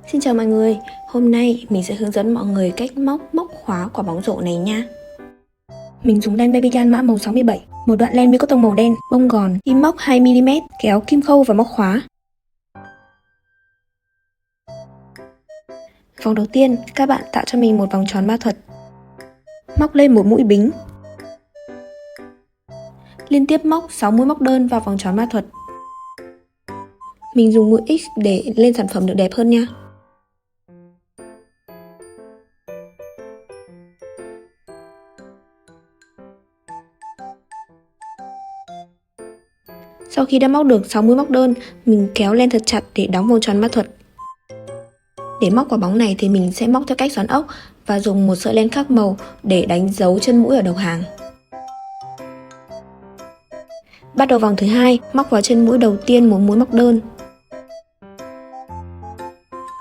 Xin chào mọi người, hôm nay mình sẽ hướng dẫn mọi người cách móc khóa quả bóng rổ này nha. Mình dùng len Baby Gun mã màu 67, một đoạn len bi cotton màu đen, bông gòn, kim móc 2mm, kéo kim khâu và móc khóa. Vòng đầu tiên, các bạn tạo cho mình một vòng tròn ma thuật. Móc lên một mũi bính. Liên tiếp móc 6 mũi móc đơn vào vòng tròn ma thuật. Mình dùng mũi X để lên sản phẩm được đẹp hơn nha. Sau khi đã móc được 6 mũi móc đơn, mình kéo len thật chặt để đóng vòng tròn ma thuật. Để móc quả bóng này thì mình sẽ móc theo cách xoắn ốc và dùng một sợi len khác màu để đánh dấu chân mũi ở đầu hàng. Bắt đầu vòng thứ hai, móc vào chân mũi đầu tiên một mũi móc đơn.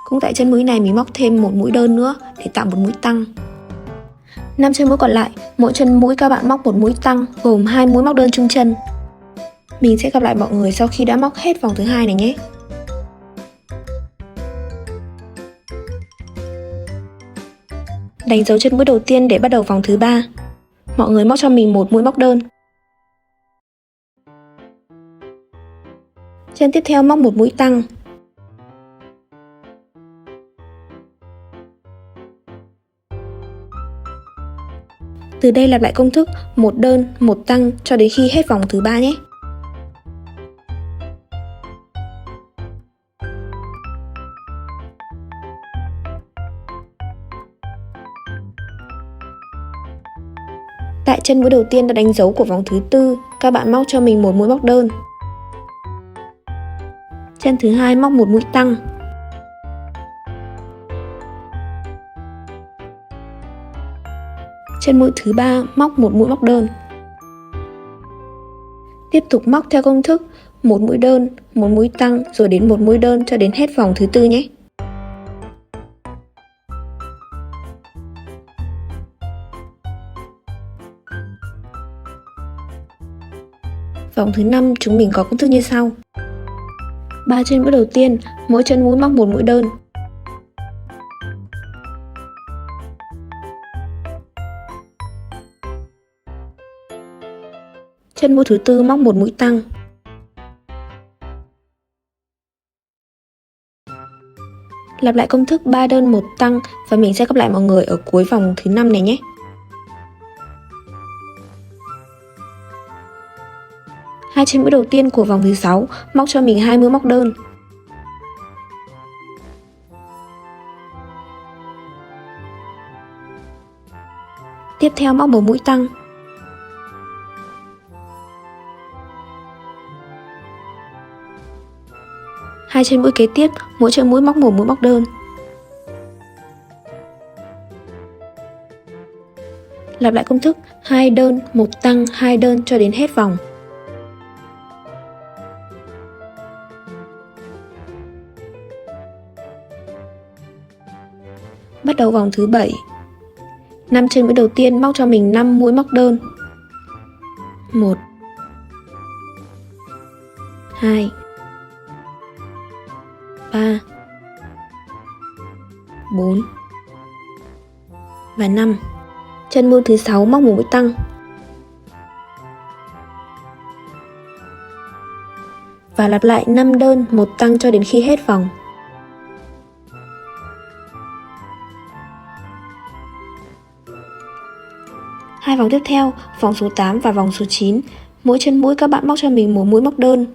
Cũng tại chân mũi này mình móc thêm một mũi đơn nữa để tạo một mũi tăng. 5 chân mũi còn lại, mỗi chân mũi các bạn móc một mũi tăng gồm 2 mũi móc đơn chung chân. Mình sẽ gặp lại mọi người sau khi đã móc hết vòng thứ hai này nhé. Đánh dấu chân mũi đầu tiên để bắt đầu vòng thứ ba. Mọi người móc cho mình một mũi móc đơn. Chân tiếp theo móc một mũi tăng. Từ đây lặp lại công thức một đơn, một tăng cho đến khi hết vòng thứ ba nhé. Tại chân mũi đầu tiên đã đánh dấu của vòng thứ tư, các bạn móc cho mình một mũi móc đơn. Chân thứ hai móc một mũi tăng. Chân mũi thứ ba móc một mũi móc đơn. Tiếp tục móc theo công thức một mũi đơn, một mũi tăng rồi đến một mũi đơn cho đến hết vòng thứ tư nhé. Vòng thứ 5 chúng mình có công thức như sau. 3 chân mũi đầu tiên, mỗi chân mũi móc một mũi đơn. Chân mũi thứ tư móc một mũi tăng. Lặp lại công thức 3 đơn 1 tăng và mình sẽ gặp lại mọi người ở cuối vòng thứ 5 này nhé. Hai chân mũi đầu tiên của vòng thứ 6 móc cho mình 2 mũi móc đơn. Tiếp theo móc một mũi tăng. Hai chân mũi kế tiếp, mỗi chân mũi móc một mũi móc đơn. Lặp lại công thức 2 đơn, 1 tăng, 2 đơn cho đến hết vòng. Bắt đầu vòng thứ 7. 5 chân mũi đầu tiên móc cho mình 5 mũi móc đơn. 1 2 3 4 và 5. Chân mũi thứ 6 móc một mũi tăng. Và lặp lại 5 đơn, 1 tăng cho đến khi hết vòng. Hai vòng tiếp theo, vòng số 8 và vòng số 9, mỗi chân mũi các bạn móc cho mình một mũi móc đơn.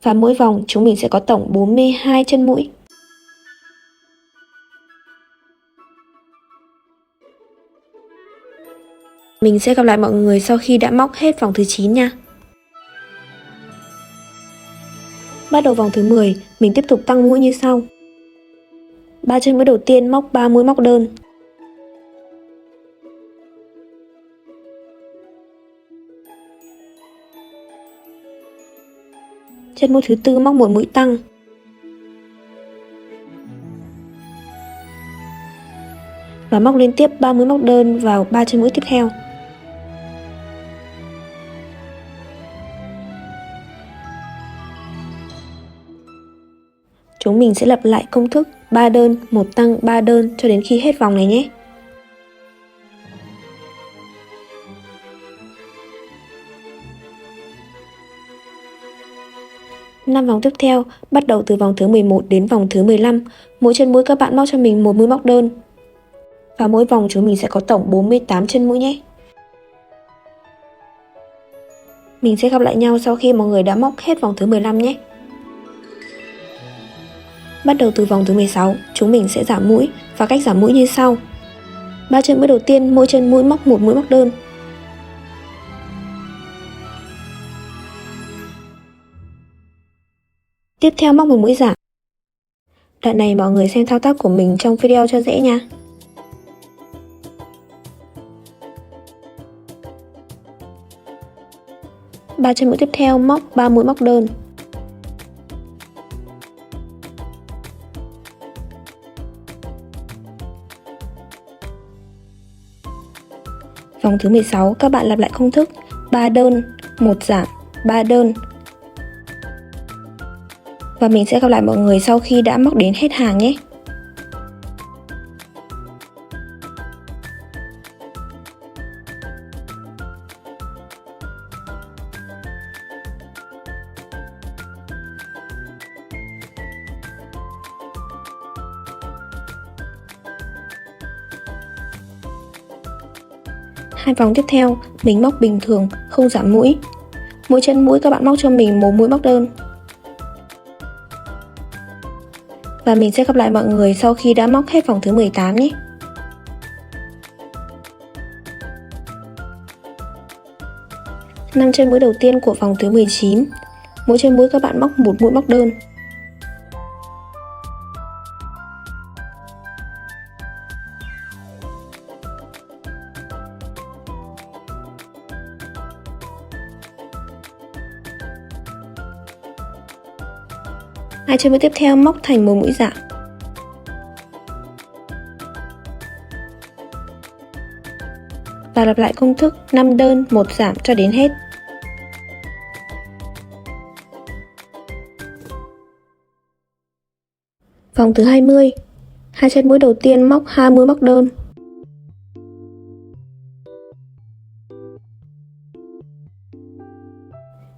Và mỗi vòng chúng mình sẽ có tổng 42 chân mũi. Mình sẽ gặp lại mọi người sau khi đã móc hết vòng thứ 9 nha. Bắt đầu vòng thứ 10, mình tiếp tục tăng mũi như sau. 3 chân mũi đầu tiên móc 3 mũi móc đơn. Chân mũi thứ tư móc một mũi tăng. Và móc liên tiếp 3 mũi móc đơn vào 3 chân mũi tiếp theo. chúng mình sẽ lặp lại công thức 3 đơn, 1 tăng, 3 đơn cho đến khi hết vòng này nhé. 5 vòng tiếp theo, bắt đầu từ vòng thứ 11 đến vòng thứ 15. Mỗi chân mũi các bạn móc cho mình một mũi móc đơn. Và mỗi vòng chúng mình sẽ có tổng 48 chân mũi nhé. Mình sẽ gặp lại nhau sau khi mọi người đã móc hết vòng thứ 15 nhé. Bắt đầu từ vòng thứ 16, chúng mình sẽ giảm mũi và cách giảm mũi như sau. 3 chân mũi đầu tiên, mỗi chân mũi móc một mũi móc đơn. Tiếp theo móc một mũi giảm. Đoạn này mọi người xem thao tác của mình trong video cho dễ nha. Ba chân mũi tiếp theo móc 3 mũi móc đơn. Vòng thứ 16 các bạn lặp lại công thức 3 đơn, 1 giảm, 3 đơn. Và mình sẽ gặp lại mọi người sau khi đã móc đến hết hàng nhé. Hai vòng tiếp theo mình móc bình thường, không giảm mũi. Mỗi chân mũi các bạn móc cho mình một mũi móc đơn. Và mình sẽ gặp lại mọi người sau khi đã móc hết vòng thứ 18 nhé. Năm chân mũi đầu tiên của vòng thứ 19. Mỗi chân mũi các bạn móc một mũi móc đơn. Hai chân mũi tiếp theo móc thành một mũi giảm. Và lặp lại công thức 5 đơn, 1 giảm cho đến hết. Vòng thứ 20. Hai chân mũi đầu tiên móc 2 mũi móc đơn.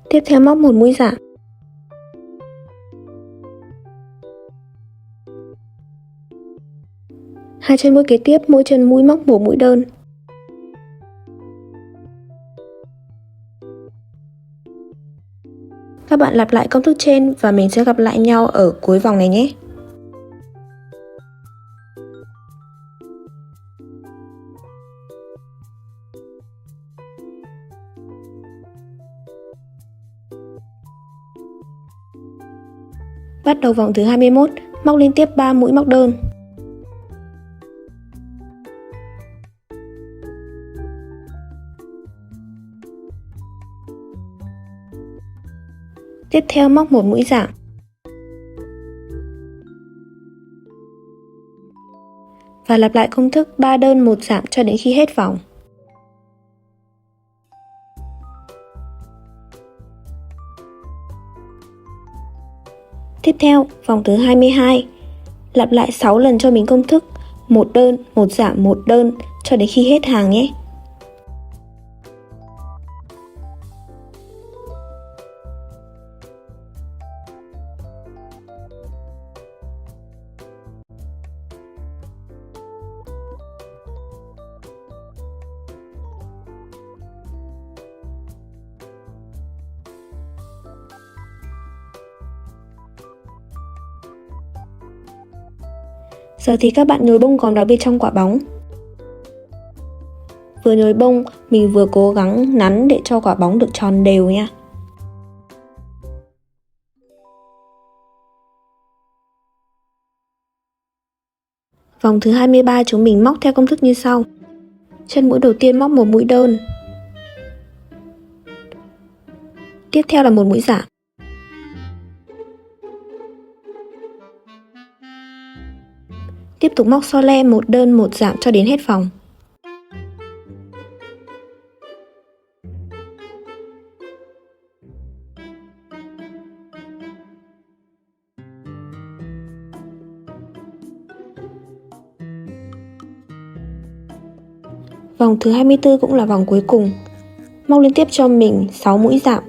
Tiếp theo móc một mũi giảm. Hai chân mũi kế tiếp, mỗi chân mũi móc một mũi đơn. Các bạn lặp lại công thức trên và mình sẽ gặp lại nhau ở cuối vòng này nhé. Bắt đầu vòng thứ 21, móc liên tiếp 3 mũi móc đơn. Tiếp theo móc một mũi giảm. Và lặp lại công thức 3 đơn 1 giảm cho đến khi hết vòng. Tiếp theo, vòng thứ 22. Lặp lại 6 lần cho mình công thức 1 đơn, 1 giảm, 1 đơn cho đến khi hết hàng nhé. Giờ thì các bạn nhồi bông gòn vào bên trong quả bóng. Vừa nhồi bông, mình vừa cố gắng nắn để cho quả bóng được tròn đều nha. Vòng thứ 23 chúng mình móc theo công thức như sau. Chân mũi đầu tiên móc một mũi đơn. Tiếp theo là một mũi giảm. Tiếp tục móc so le 1 đơn 1 giảm cho đến hết vòng. Vòng thứ 24 cũng là vòng cuối cùng. Móc liên tiếp cho mình 6 mũi dạo.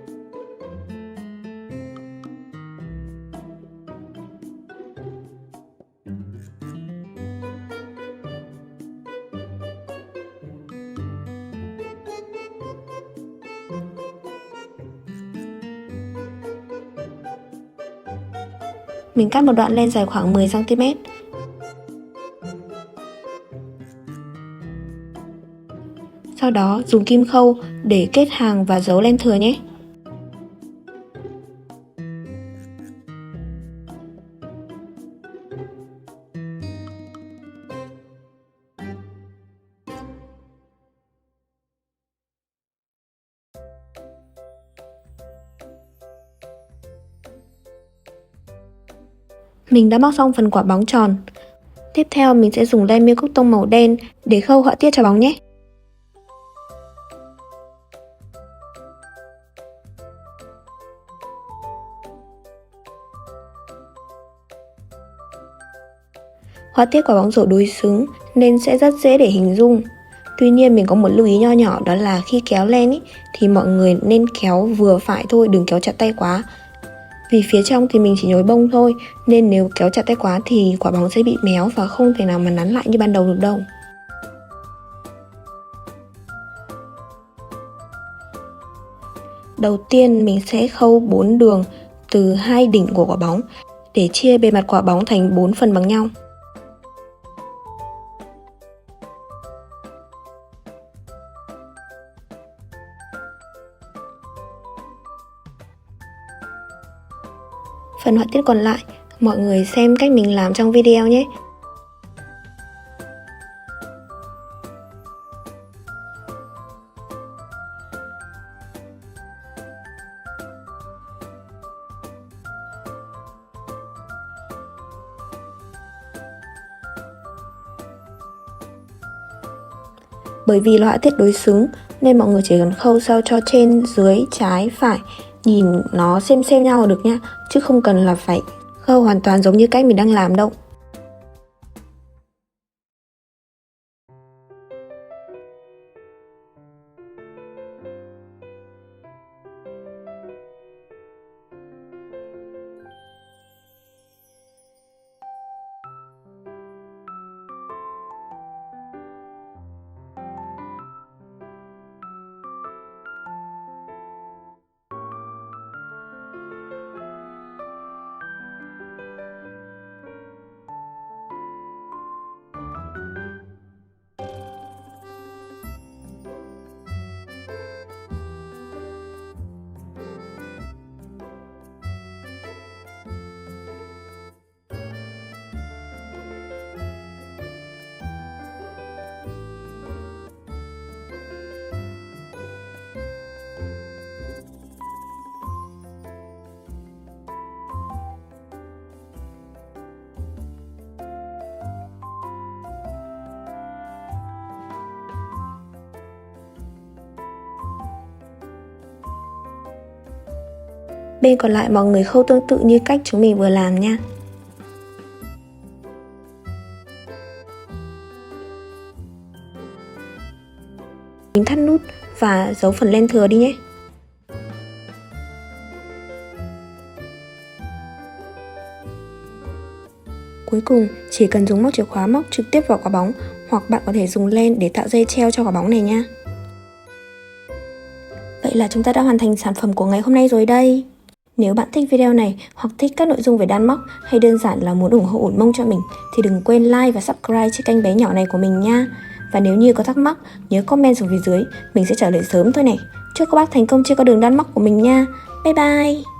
Mình cắt một đoạn len dài khoảng 10 cm. Sau đó dùng kim khâu để kết hàng và giấu len thừa nhé. Mình đã móc xong phần quả bóng tròn. Tiếp theo mình sẽ dùng len miêu cúc tông màu đen để khâu họa tiết cho bóng nhé. Họa tiết quả bóng rổ đối xứng nên sẽ rất dễ để hình dung. Tuy nhiên mình có một lưu ý nho nhỏ, đó là khi kéo len thì mọi người nên kéo vừa phải thôi, đừng kéo chặt tay quá. Vì phía trong thì mình chỉ nhồi bông thôi, nên nếu kéo chặt tay quá thì quả bóng sẽ bị méo và không thể nào mà nắn lại như ban đầu được đâu. Đầu tiên mình sẽ khâu 4 đường từ hai đỉnh của quả bóng để chia bề mặt quả bóng thành 4 phần bằng nhau. Phần họa tiết còn lại, mọi người xem cách mình làm trong video nhé. Bởi vì là họa tiết đối xứng nên mọi người chỉ cần khâu sao cho trên, dưới, trái, phải nhìn nó xem nhau là được nha, chứ không cần là phải khâu hoàn toàn giống như cách mình đang làm đâu. Bên còn lại mọi người khâu tương tự như cách chúng mình vừa làm nha. Mình thắt nút và giấu phần len thừa đi nhé. Cuối cùng chỉ cần dùng móc chìa khóa móc trực tiếp vào quả bóng, hoặc bạn có thể dùng len để tạo dây treo cho quả bóng này nha. Vậy là chúng ta đã hoàn thành sản phẩm của ngày hôm nay rồi đây. Nếu bạn thích video này hoặc thích các nội dung về đan móc, hay đơn giản là muốn ủng hộ ủn mông cho mình, thì đừng quên like và subscribe trên kênh bé nhỏ này của mình nha. Và nếu như có thắc mắc, nhớ comment xuống phía dưới, mình sẽ trả lời sớm thôi này. Chúc các bác thành công trên con đường đan móc của mình nha. Bye bye!